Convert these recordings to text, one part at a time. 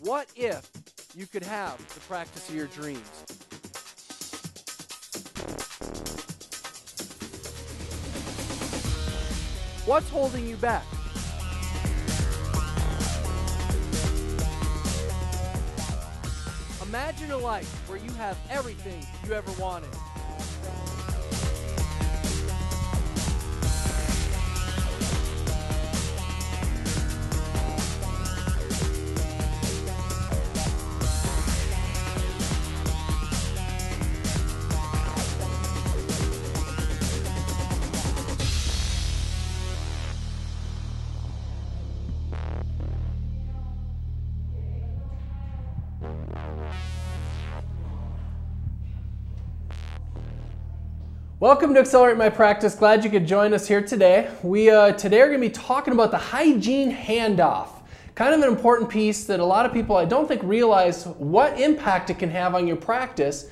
What if you could have the practice of your dreams? What's holding you back? Imagine a life where you have everything you ever wanted. Welcome to Accelerate My Practice. Glad you could join us here today. We today are going to be talking about the hygiene handoff. Kind of an important piece that a lot of people I don't think realize what impact it can have on your practice,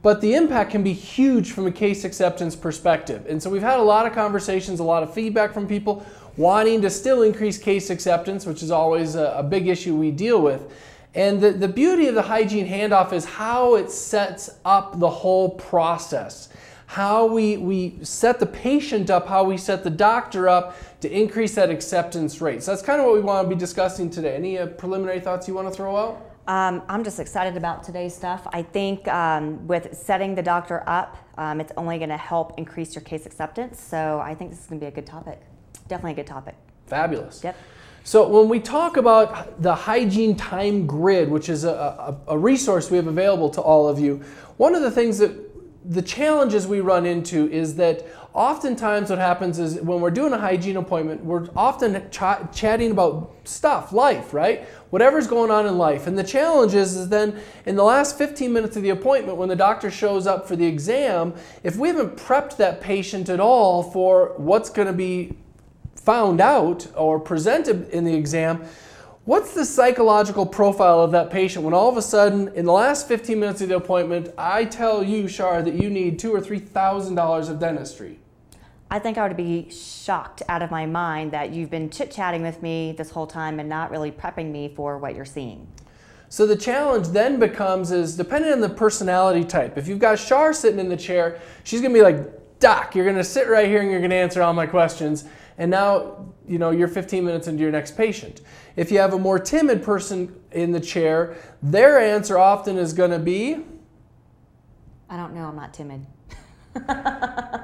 but the impact can be huge from a case acceptance perspective. And so we've had a lot of conversations, a lot of feedback from people wanting to still increase case acceptance, which is always a big issue we deal with. And the beauty of the hygiene handoff is how it sets up the whole process. How we set the patient up, how we set the doctor up to increase that acceptance rate. So that's kind of what we want to be discussing today. Any preliminary thoughts you want to throw out? I'm just excited about today's stuff. I think with setting the doctor up, it's only going to help increase your case acceptance. So I think this is going to be a good topic. Definitely a good topic. Fabulous. Yep. So when we talk about the hygiene time grid, which is a resource we have available to all of you, one of the things that the challenges we run into is that oftentimes what happens is when we're doing a hygiene appointment, we're often chatting about stuff, life, right? Whatever's going on in life. And the challenge is then in the last 15 minutes of the appointment when the doctor shows up for the exam, if we haven't prepped that patient at all for what's going to be found out or presented in the exam, what's the psychological profile of that patient when all of a sudden, in the last 15 minutes of the appointment, I tell you, Shar, that you need $2,000 or $3,000 of dentistry? I think I would be shocked out of my mind that you've been chit-chatting with me this whole time and not really prepping me for what you're seeing. So the challenge then becomes is, depending on the personality type, if you've got Shar sitting in the chair, she's going to be like, Doc, you're going to sit right here and you're going to answer all my questions. And now, you know, you're 15 minutes into your next patient. If you have a more timid person in the chair, their answer often is going to be, I don't know, I'm not timid.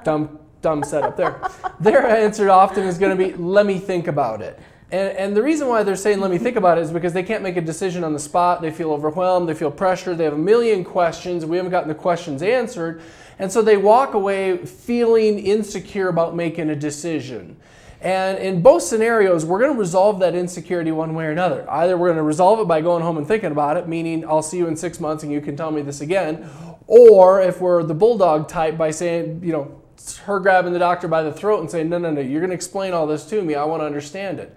dumb setup there. Their answer often is going to be, let me think about it. And the reason why they're saying let me think about it is because they can't make a decision on the spot. They feel overwhelmed, they feel pressured, they have a million questions, we haven't gotten the questions answered. And so they walk away feeling insecure about making a decision. And in both scenarios, we're going to resolve that insecurity one way or another. Either we're going to resolve it by going home and thinking about it, meaning I'll see you in 6 months and you can tell me this again. Or if we're the bulldog type, by saying, you know, her grabbing the doctor by the throat and saying, no, you're going to explain all this to me. I want to understand it.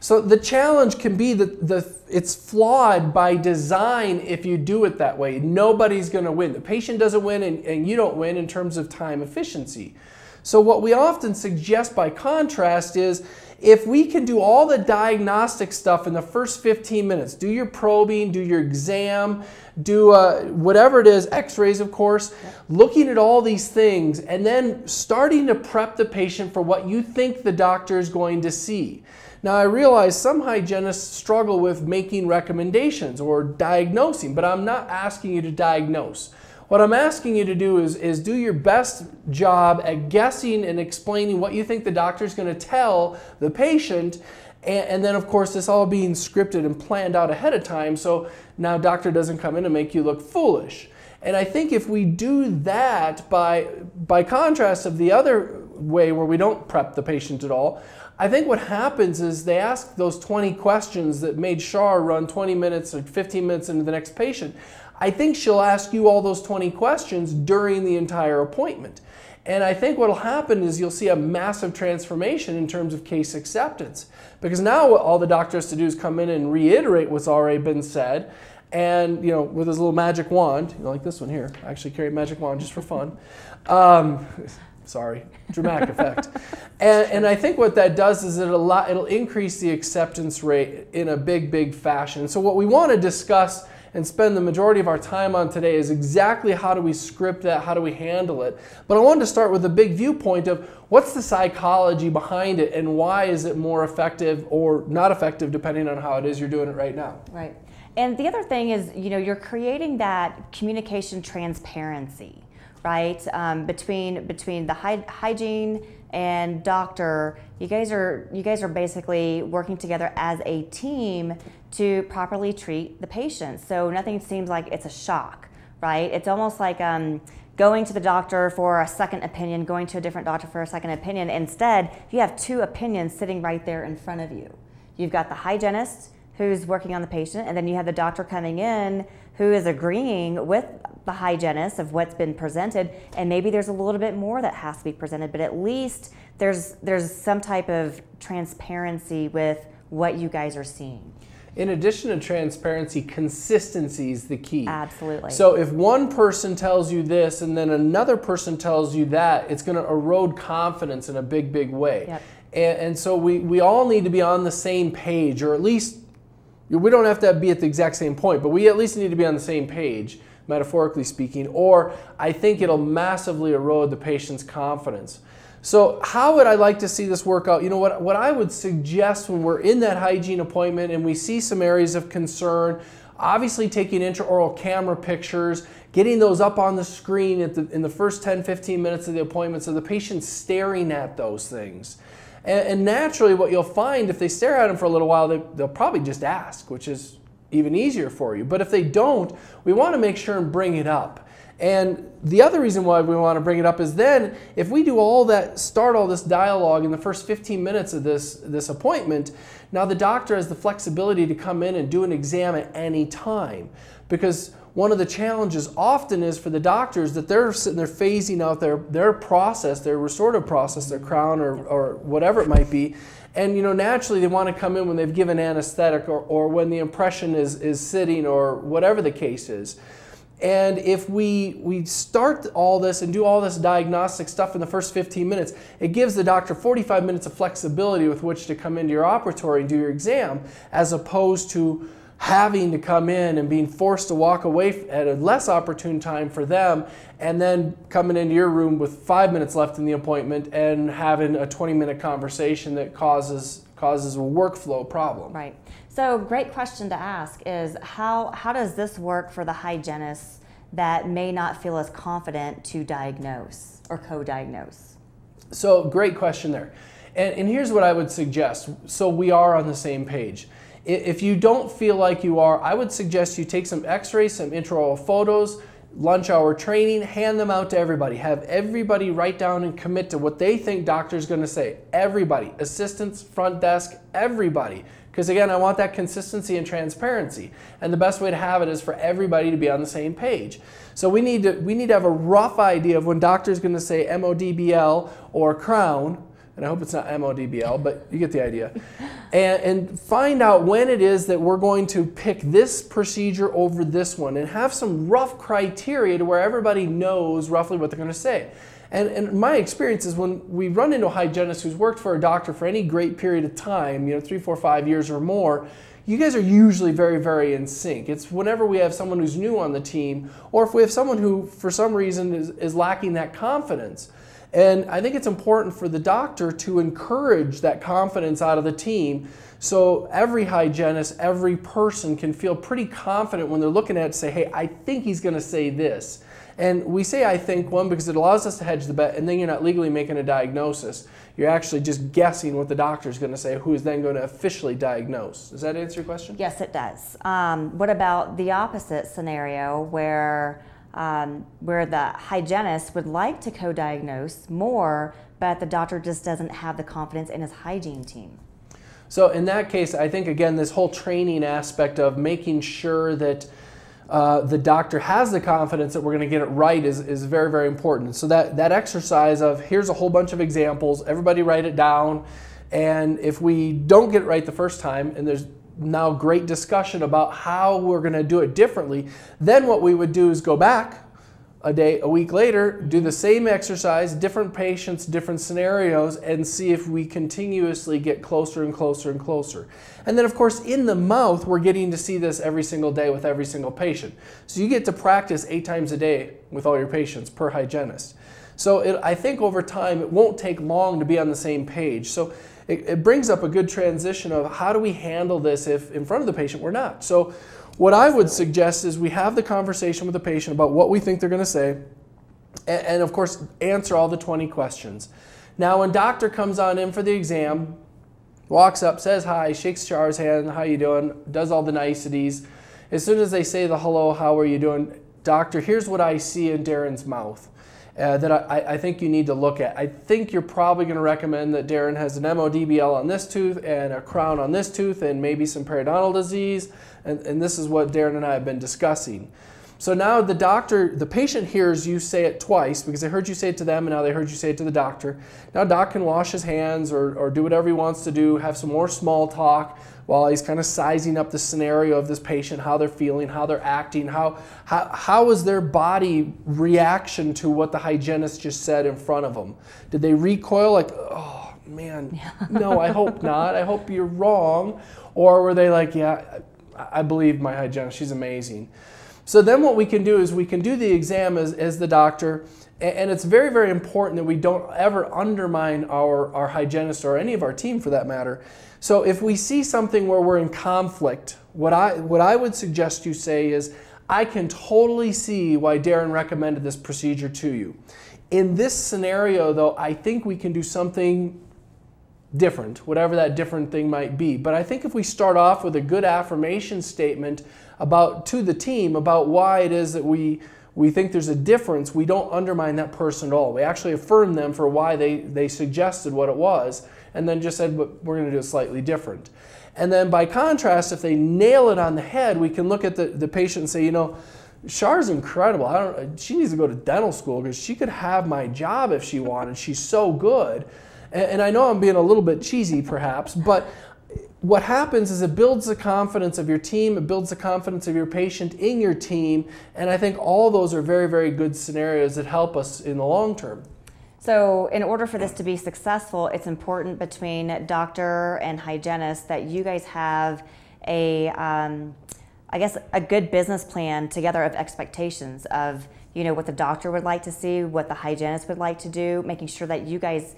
So the challenge can be that it's flawed by design if you do it that way. Nobody's going to win. The patient doesn't win and you don't win in terms of time efficiency. So what we often suggest by contrast is if we can do all the diagnostic stuff in the first 15 minutes, do your probing, do your exam, do whatever it is, x-rays of course, looking at all these things and then starting to prep the patient for what you think the doctor is going to see. Now I realize some hygienists struggle with making recommendations or diagnosing, but I'm not asking you to diagnose. What I'm asking you to do is do your best job at guessing and explaining what you think the doctor is going to tell the patient, and then of course this all being scripted and planned out ahead of time so now doctor doesn't come in and make you look foolish. And I think if we do that by contrast of the other way where we don't prep the patient at all, I think what happens is they ask those 20 questions that made Shar run 20 minutes or 15 minutes into the next patient. I think she'll ask you all those 20 questions during the entire appointment. And I think what will happen is you'll see a massive transformation in terms of case acceptance. Because now what all the doctor has to do is come in and reiterate what's already been said. And, you know, with his little magic wand, you know, like this one here. I actually carry a magic wand just for fun. Sorry, dramatic effect. And I think what that does is it'll increase the acceptance rate in a big fashion. So what we want to discuss and spend the majority of our time on today is exactly how do we script that, how do we handle it. But I wanted to start with a big viewpoint of what's the psychology behind it and why is it more effective or not effective depending on how it is you're doing it right now. Right. And the other thing is, you're creating that communication transparency, right? Between the hygiene and doctor, you guys are basically working together as a team to properly treat the patient. So nothing seems like it's a shock, right? It's almost like going to the doctor for a second opinion, going to a different doctor for a second opinion. Instead, you have two opinions sitting right there in front of you. You've got the hygienist who's working on the patient, and then you have the doctor coming in who is agreeing with the hygienist of what's been presented, and maybe there's a little bit more that has to be presented, but at least there's some type of transparency with what you guys are seeing. In addition to transparency, consistency is the key. Absolutely. So if one person tells you this and then another person tells you that, it's going to erode confidence in a big way. Yep. And so we all need to be on the same page, or at least, we don't have to be at the exact same point, but we at least need to be on the same page, metaphorically speaking, or I think it'll massively erode the patient's confidence. So how would I like to see this work out? You know what I would suggest when we're in that hygiene appointment and we see some areas of concern, obviously taking intraoral camera pictures, getting those up on the screen in the first 10-15 minutes of the appointment so the patient's staring at those things. And naturally what you'll find, if they stare at them for a little while, they'll probably just ask, which is even easier for you. But if they don't, we want to make sure and bring it up. And the other reason why we want to bring it up is then, if we do all that, start all this dialogue in the first 15 minutes of this appointment, now the doctor has the flexibility to come in and do an exam at any time. Because one of the challenges often is for the doctors that they're sitting there phasing out their process, their restorative process, their crown or whatever it might be. And naturally they want to come in when they've given anesthetic or when the impression is sitting or whatever the case is. And if we start all this and do all this diagnostic stuff in the first 15 minutes, it gives the doctor 45 minutes of flexibility with which to come into your operatory and do your exam, as opposed to having to come in and being forced to walk away at a less opportune time for them, and then coming into your room with 5 minutes left in the appointment and having a 20-minute conversation that causes a workflow problem. Right. So great question to ask is how does this work for the hygienists that may not feel as confident to diagnose or co-diagnose? So great question there. And here's what I would suggest. So we are on the same page. If you don't feel like you are, I would suggest you take some x-rays, some intraoral photos, lunch hour training, hand them out to everybody. Have everybody write down and commit to what they think doctor's going to say. Everybody, assistants, front desk, everybody. Because again, I want that consistency and transparency. And the best way to have it is for everybody to be on the same page. So we need to have a rough idea of when doctor's going to say MODBL or crown. And I hope it's not MODBL, but you get the idea. And find out when it is that we're going to pick this procedure over this one, and have some rough criteria to where everybody knows roughly what they're going to say. And my experience is when we run into a hygienist who's worked for a doctor for any great period of time, 3, 4, 5 years or more, you guys are usually very in sync. It's whenever we have someone who's new on the team, or if we have someone who for some reason is lacking that confidence. And I think it's important for the doctor to encourage that confidence out of the team, so every hygienist, every person can feel pretty confident when they're looking at it and say, hey, I think he's going to say this. And we say I think, one, because it allows us to hedge the bet, and then you're not legally making a diagnosis. You're actually just guessing what the doctor's going to say, who is then going to officially diagnose. Does that answer your question? Yes, it does. What about the opposite scenario where the hygienist would like to co-diagnose more, but the doctor just doesn't have the confidence in his hygiene team? So in that case, I think, again, this whole training aspect of making sure that the doctor has the confidence that we're going to get it right is very important. So that exercise of here's a whole bunch of examples, everybody write it down, and if we don't get it right the first time, and there's now great discussion about how we're going to do it differently, then what we would do is go back, a week later, do the same exercise, different patients, different scenarios, and see if we continuously get closer and closer and closer. And then of course in the mouth, we're getting to see this every single day with every single patient. So you get to practice 8 times a day with all your patients per hygienist. So I think over time, it won't take long to be on the same page. So it brings up a good transition of how do we handle this if in front of the patient we're not. So what I would suggest is we have the conversation with the patient about what we think they're going to say, and of course answer all the 20 questions. Now when doctor comes on in for the exam, walks up, says hi, shakes Char's hand, how you doing, does all the niceties. As soon as they say the hello, how are you doing, doctor, here's what I see in Darren's mouth that I think you need to look at. I think you're probably going to recommend that Darren has an MODBL on this tooth and a crown on this tooth and maybe some periodontal disease, and this is what Darren and I have been discussing. So now the patient hears you say it twice because they heard you say it to them and now they heard you say it to the doctor. Now doc can wash his hands or do whatever he wants to do, have some more small talk while he's kind of sizing up the scenario of this patient, how they're feeling, how they're acting, how is their body reaction to what the hygienist just said in front of them. Did they recoil like, oh man, no, I hope not, I hope you're wrong, or were they like, yeah, I believe my hygienist, she's amazing. So then what we can do is we can do the exam as the doctor, and it's very, very important that we don't ever undermine our hygienist or any of our team for that matter. So if we see something where we're in conflict, what I would suggest you say is, I can totally see why Darren recommended this procedure to you. In this scenario though, I think we can do something different, whatever that different thing might be. But I think if we start off with a good affirmation statement to the team about why it is that we think there's a difference, we don't undermine that person at all. We actually affirm them for why they suggested what it was, and then just said, but we're going to do it slightly different. And then by contrast, if they nail it on the head, we can look at the patient and say, you know, Char's incredible. She needs to go to dental school because she could have my job if she wanted. She's so good. And I know I'm being a little bit cheesy perhaps, but what happens is it builds the confidence of your team, it builds the confidence of your patient in your team, and I think all those are very, very good scenarios that help us in the long term. So in order for this to be successful, it's important between doctor and hygienist that you guys have I guess a good business plan together of expectations of, you know, what the doctor would like to see, what the hygienist would like to do, making sure that you guys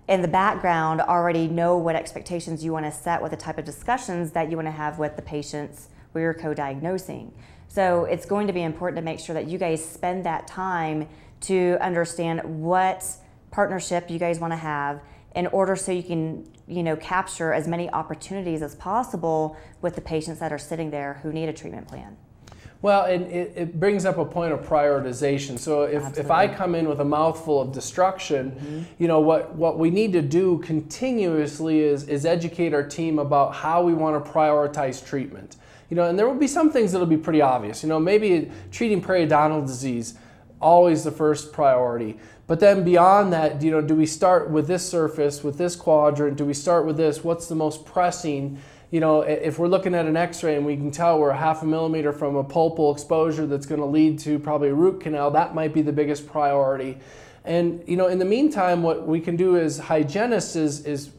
in the background already know what expectations you want to set with the type of discussions that you want to have with the patients where you're co-diagnosing. So it's going to be important to make sure that you guys spend that time to understand what partnership you guys want to have in order so you can, you know, capture as many opportunities as possible with the patients that are sitting there who need a treatment plan. Well, and it brings up a point of prioritization. So if I come in with a mouthful of destruction, you know, what we need to do continuously is educate our team about how we want to prioritize treatment. You know, and there will be some things that'll be pretty obvious. You know, maybe treating periodontal disease, always the first priority. But then beyond that, you know, do we start with this surface, with this quadrant? Do we start with this? What's the most pressing? You know, if we're looking at an x-ray and we can tell we're 1/2 millimeter from a pulpal exposure that's going to lead to probably a root canal, that might be the biggest priority. And, you know, in the meantime, what we can do as hygienists is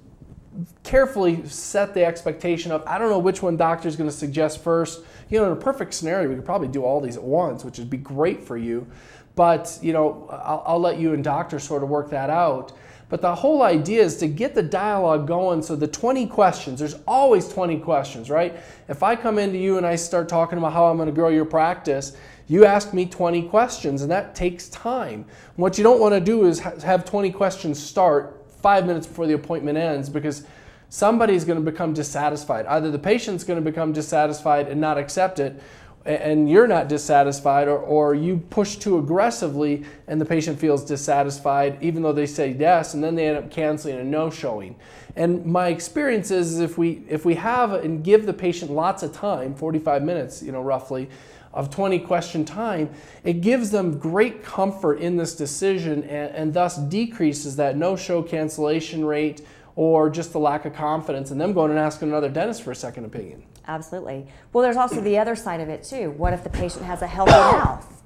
carefully set the expectation of, I don't know which one doctor is going to suggest first. You know, in a perfect scenario, we could probably do all these at once, which would be great for you. But, you know, I'll let you and doctor sort of work that out. But the whole idea is to get the dialogue going. So the 20 questions, there's always 20 questions, right? If I come into you and I start talking about how I'm going to grow your practice, you ask me 20 questions, and that takes time. What you don't want to do is have 20 questions start 5 minutes before the appointment ends, because somebody's going to become dissatisfied. Either the patient's going to become dissatisfied and not accept it, and you're not dissatisfied, or you push too aggressively and the patient feels dissatisfied even though they say yes, and then they end up canceling and no-showing. And my experience is if we have and give the patient lots of time, 45 minutes, you know, roughly, of 20 question time, it gives them great comfort in this decision and thus decreases that no-show cancellation rate or just the lack of confidence in them going and asking another dentist for a second opinion. Absolutely. Well, there's also the other side of it too. What if the patient has a healthy mouth?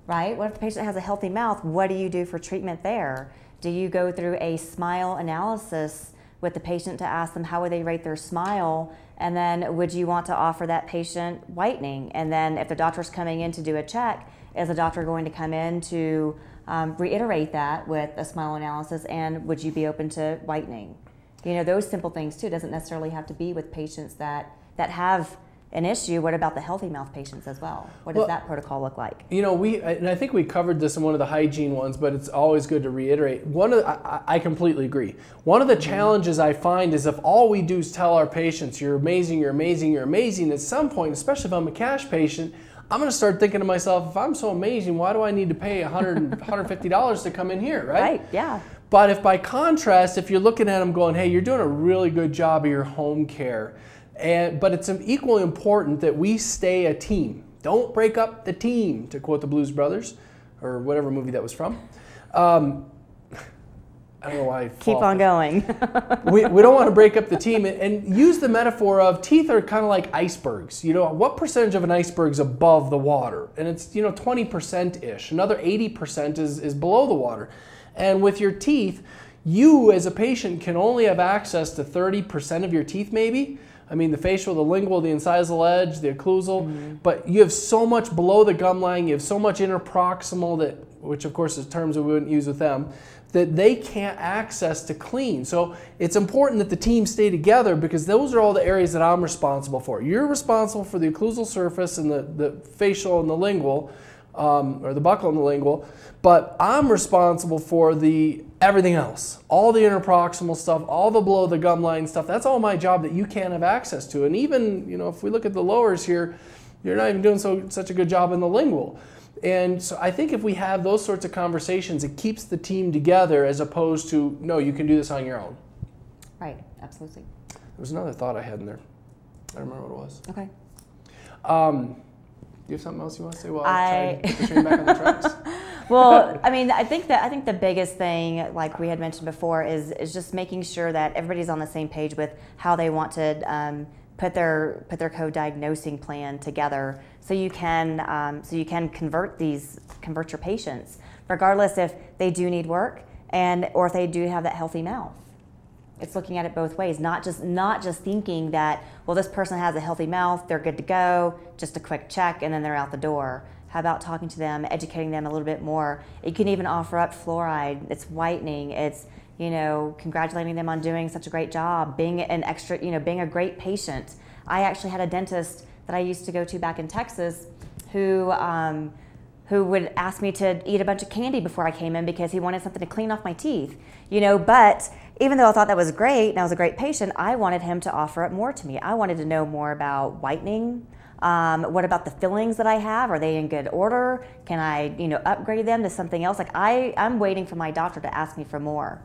right? What if the patient has a healthy mouth? What do you do for treatment there? Do you go through a smile analysis with the patient to ask them how would they rate their smile? And then would you want to offer that patient whitening? And then if the doctor's coming in to do a check, is the doctor going to come in to reiterate that with a smile analysis? And would you be open to whitening? You know, those simple things too. It doesn't necessarily have to be with patients that have an issue. What about the healthy mouth patients as well? What does that protocol look like? You know, and I think we covered this in one of the hygiene ones, but it's always good to reiterate. I completely agree. One of the challenges I find is if all we do is tell our patients, you're amazing, you're amazing, you're amazing, at some point, especially if I'm a cash patient, I'm going to start thinking to myself, if I'm so amazing, why do I need to pay $100, $150 to come in here, right? Right, yeah. But if by contrast, if you're looking at them going, hey, you're doing a really good job of your home care, but it's equally important that we stay a team. Don't break up the team, to quote the Blues Brothers, or whatever movie that was from. I don't know why. Keep on going. we don't want to break up the team, and use the metaphor of teeth are kind of like icebergs. You know, what percentage of an iceberg is above the water? And it's, you know, 20%-ish. Another 80% is below the water. And with your teeth, you as a patient can only have access to 30% of your teeth maybe. I mean, the facial, the lingual, the incisal edge, the occlusal, but you have so much below the gum line, you have so much interproximal, which of course is terms that we wouldn't use with them, that they can't access to clean. So it's important that the team stay together, because those are all the areas that I'm responsible for. You're responsible for the occlusal surface and the facial and the lingual, or the buccal and the lingual, but I'm responsible for everything else. All the interproximal stuff, all the below the gum line stuff, that's all my job that you can't have access to. And even, you know, if we look at the lowers here, you're not even doing such a good job in the lingual. And so I think if we have those sorts of conversations, it keeps the team together as opposed to, no, you can do this on your own. Right, absolutely. There was another thought I had in there. I don't remember what it was. Okay. Do you have something else you want to say while I try to get the train back on the tracks? Well, I mean, I think the biggest thing, like we had mentioned before, is just making sure that everybody's on the same page with how they want to put their co-diagnosing plan together, so you can convert your patients, regardless if they do need work or if they do have that healthy mouth. It's looking at it both ways, not just thinking that, well, this person has a healthy mouth, they're good to go, just a quick check, and then they're out the door. How about talking to them, educating them a little bit more? You can even offer up fluoride. It's whitening. It's, you know, congratulating them on doing such a great job, being a great patient. I actually had a dentist that I used to go to back in Texas who would ask me to eat a bunch of candy before I came in because he wanted something to clean off my teeth, you know, but even though I thought that was great and I was a great patient, I wanted him to offer up more to me. I wanted to know more about whitening. What about the fillings that I have? Are they in good order? Can I, you know, upgrade them to something else? Like I'm waiting for my doctor to ask me for more.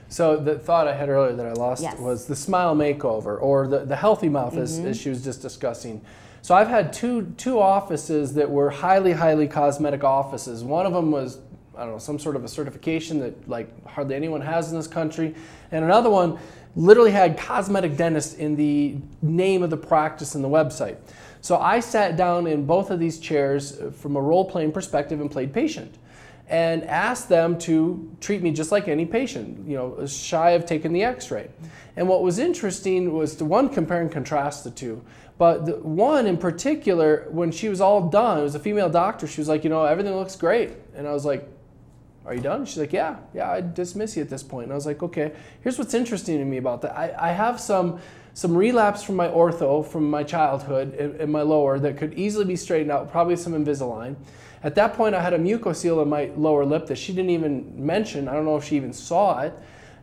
So the thought I had earlier that I lost was the smile makeover, or the healthy mouth, as she was just discussing. So I've had two offices that were highly cosmetic offices. One of them was, I don't know, some sort of a certification that like hardly anyone has in this country. And another one literally had cosmetic dentist in the name of the practice and the website. So I sat down in both of these chairs from a role-playing perspective and played patient, and asked them to treat me just like any patient, you know, shy of taking the x-ray. And what was interesting was to, one, compare and contrast the two. But the one in particular, when she was all done, it was a female doctor, she was like, you know, everything looks great. And I was like, are you done? She's like, yeah, I dismiss you at this point. And I was like, okay, here's what's interesting to me about that. I have some relapse from my ortho from my childhood in my lower that could easily be straightened out, probably some Invisalign. At that point, I had a mucocele in my lower lip that she didn't even mention. I don't know if she even saw it.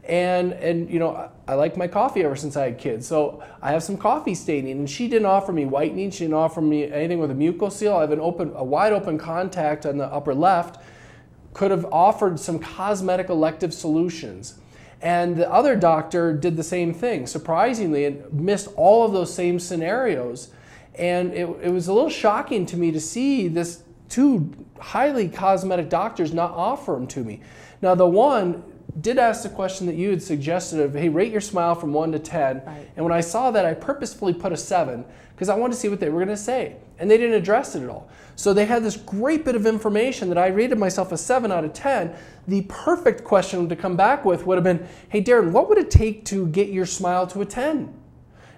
And you know, I like my coffee ever since I had kids. So I have some coffee staining, and she didn't offer me whitening. She didn't offer me anything with a mucocele. I have a wide open contact on the upper left. Could have offered some cosmetic elective solutions. And the other doctor did the same thing, surprisingly, and missed all of those same scenarios. And it was a little shocking to me to see this two highly cosmetic doctors not offer them to me. Now the one did ask the question that you had suggested of, hey, rate your smile from 1 to 10. Right. And when I saw that, I purposefully put a 7 because I wanted to see what they were going to say. And they didn't address it at all. So they had this great bit of information that I rated myself a 7 out of 10. The perfect question to come back with would have been, hey, Darren, what would it take to get your smile to a 10?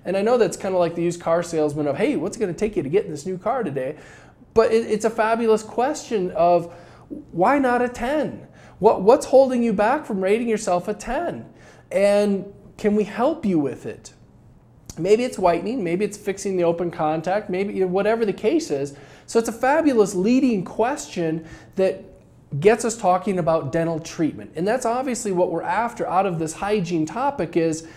And I know that's kind of like the used car salesman of, hey, what's it going to take you to get in this new car today? But it's a fabulous question of, why not a 10? What's holding you back from rating yourself a 10? And can we help you with it? Maybe it's whitening, maybe it's fixing the open contact, maybe whatever the case is. So it's a fabulous leading question that gets us talking about dental treatment. And that's obviously what we're after out of this hygiene topic is,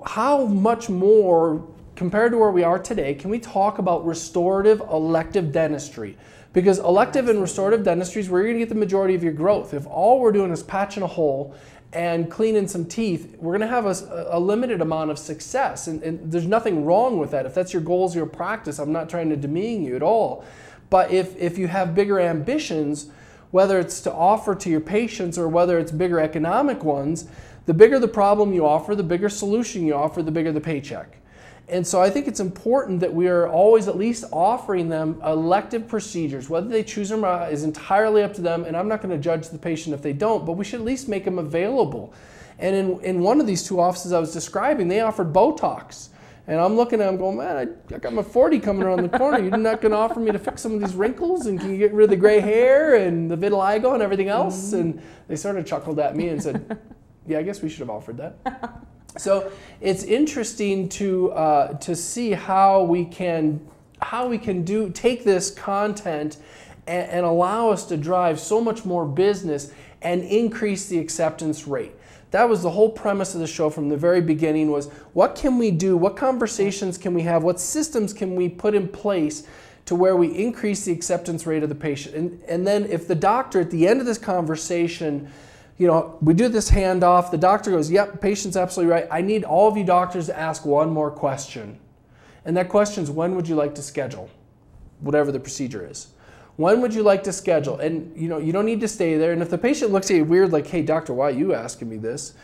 how much more compared to where we are today can we talk about restorative elective dentistry? Because elective and restorative dentistry is where you're going to get the majority of your growth. If all we're doing is patching a hole and cleaning some teeth, we're going to have a limited amount of success. And there's nothing wrong with that. If that's your goals, your practice, I'm not trying to demean you at all. But if you have bigger ambitions, whether it's to offer to your patients or whether it's bigger economic ones, the bigger the problem you offer, the bigger solution you offer, the bigger the paycheck. And so I think it's important that we are always at least offering them elective procedures. Whether they choose them or not is entirely up to them, and I'm not going to judge the patient if they don't, but we should at least make them available. And in one of these two offices I was describing, they offered Botox. And I'm looking at them going, man, I got my 40 coming around the corner. You're not going to offer me to fix some of these wrinkles and can you get rid of the gray hair and the vitiligo and everything else? Mm-hmm. And they sort of chuckled at me and said, yeah, I guess we should have offered that. So it's interesting to see how we can take this content and allow us to drive so much more business and increase the acceptance rate. That was the whole premise of the show from the very beginning was, what can we do? What conversations can we have? What systems can we put in place to where we increase the acceptance rate of the patient? And then if the doctor at the end of this conversation, you know, we do this handoff, the doctor goes, yep, patient's absolutely right. I need all of you doctors to ask one more question. And that question is, when would you like to schedule? Whatever the procedure is. When would you like to schedule? And you know, you don't need to stay there. And if the patient looks at you weird, like, hey, doctor, why are you asking me this?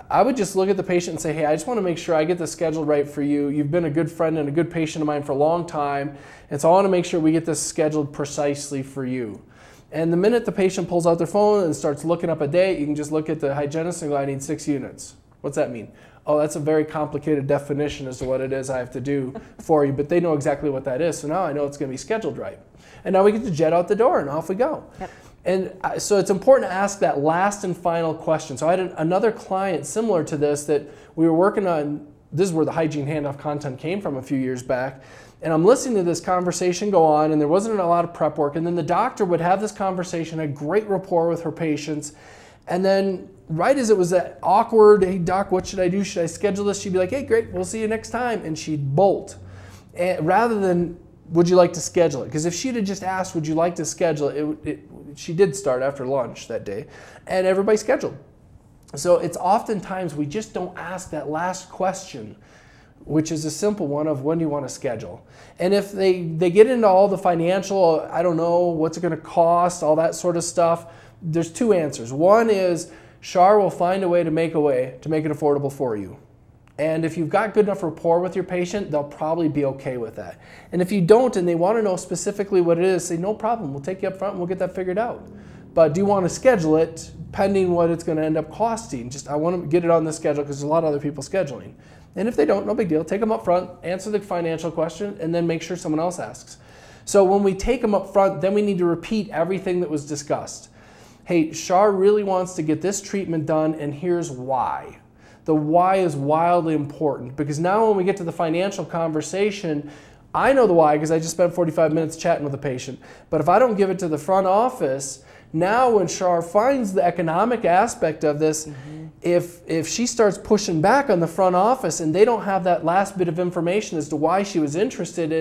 I would just look at the patient and say, hey, I just want to make sure I get this scheduled right for you. You've been a good friend and a good patient of mine for a long time. And so I want to make sure we get this scheduled precisely for you. And the minute the patient pulls out their phone and starts looking up a date, you can just look at the hygienist and go, I need 6 units. What's that mean? Oh, that's a very complicated definition as to what it is I have to do for you, but they know exactly what that is. So now I know it's going to be scheduled right. And now we get to jet out the door and off we go. Yep. And so it's important to ask that last and final question. So I had another client similar to this that we were working on. This is where the hygiene handoff content came from a few years back. And I'm listening to this conversation go on, and there wasn't a lot of prep work. And then the doctor would have this conversation, a great rapport with her patients. And then right as it was that awkward, hey, doc, what should I do? Should I schedule this? She'd be like, hey, great, we'll see you next time. And she'd bolt. And rather than, would you like to schedule it? Because if she'd have just asked, would you like to schedule it, she did start after lunch that day, and everybody scheduled. So it's oftentimes we just don't ask that last question, which is a simple one of, when do you want to schedule? And if they get into all the financial, I don't know, what's it going to cost, all that sort of stuff, there's two answers. One is, Shar will find a way to make it affordable for you. And if you've got good enough rapport with your patient, they'll probably be okay with that. And if you don't and they want to know specifically what it is, say, no problem, we'll take you up front and we'll get that figured out. But do you want to schedule it pending what it's going to end up costing? Just, I want to get it on the schedule because there's a lot of other people scheduling. And if they don't, no big deal. Take them up front, answer the financial question, and then make sure someone else asks. So when we take them up front, then we need to repeat everything that was discussed. Hey, Shar really wants to get this treatment done, and here's why. The why is wildly important, because now when we get to the financial conversation, I know the why because I just spent 45 minutes chatting with a patient. But if I don't give it to the front office, now when Shar finds the economic aspect of this, if she starts pushing back on the front office and they don't have that last bit of information as to why she was interested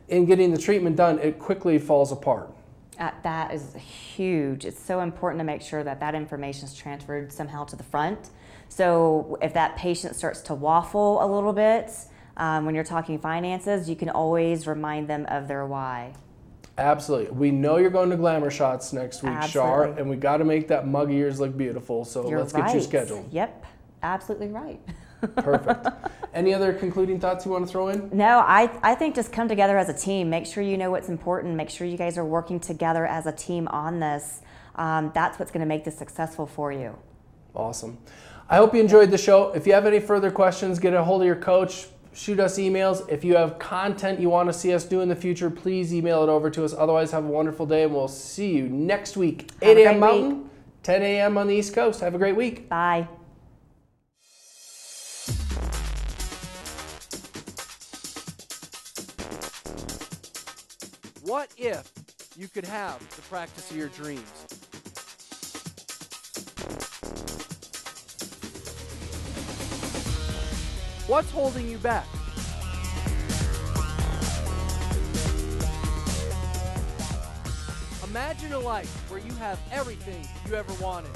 in getting the treatment done, it quickly falls apart. That is huge. It's so important to make sure that that information is transferred somehow to the front. So if that patient starts to waffle a little bit when you're talking finances, you can always remind them of their why. Absolutely. We know you're going to Glamour Shots next week, Shar, and we got to make that mug of yours look beautiful. So let's get you scheduled. Yep, absolutely right. Perfect. Any other concluding thoughts you want to throw in? No, I think just come together as a team. Make sure you know what's important. Make sure you guys are working together as a team on this. That's what's going to make this successful for you. Awesome. I hope you enjoyed the show. If you have any further questions, get a hold of your coach. Shoot us emails. If you have content you want to see us do in the future, please email it over to us. Otherwise, have a wonderful day, and we'll see you next week. 8 a.m. Mountain, 10 a.m. on the East Coast. Have a great week. Bye. What if you could have the practice of your dreams? What's holding you back? Imagine a life where you have everything you ever wanted.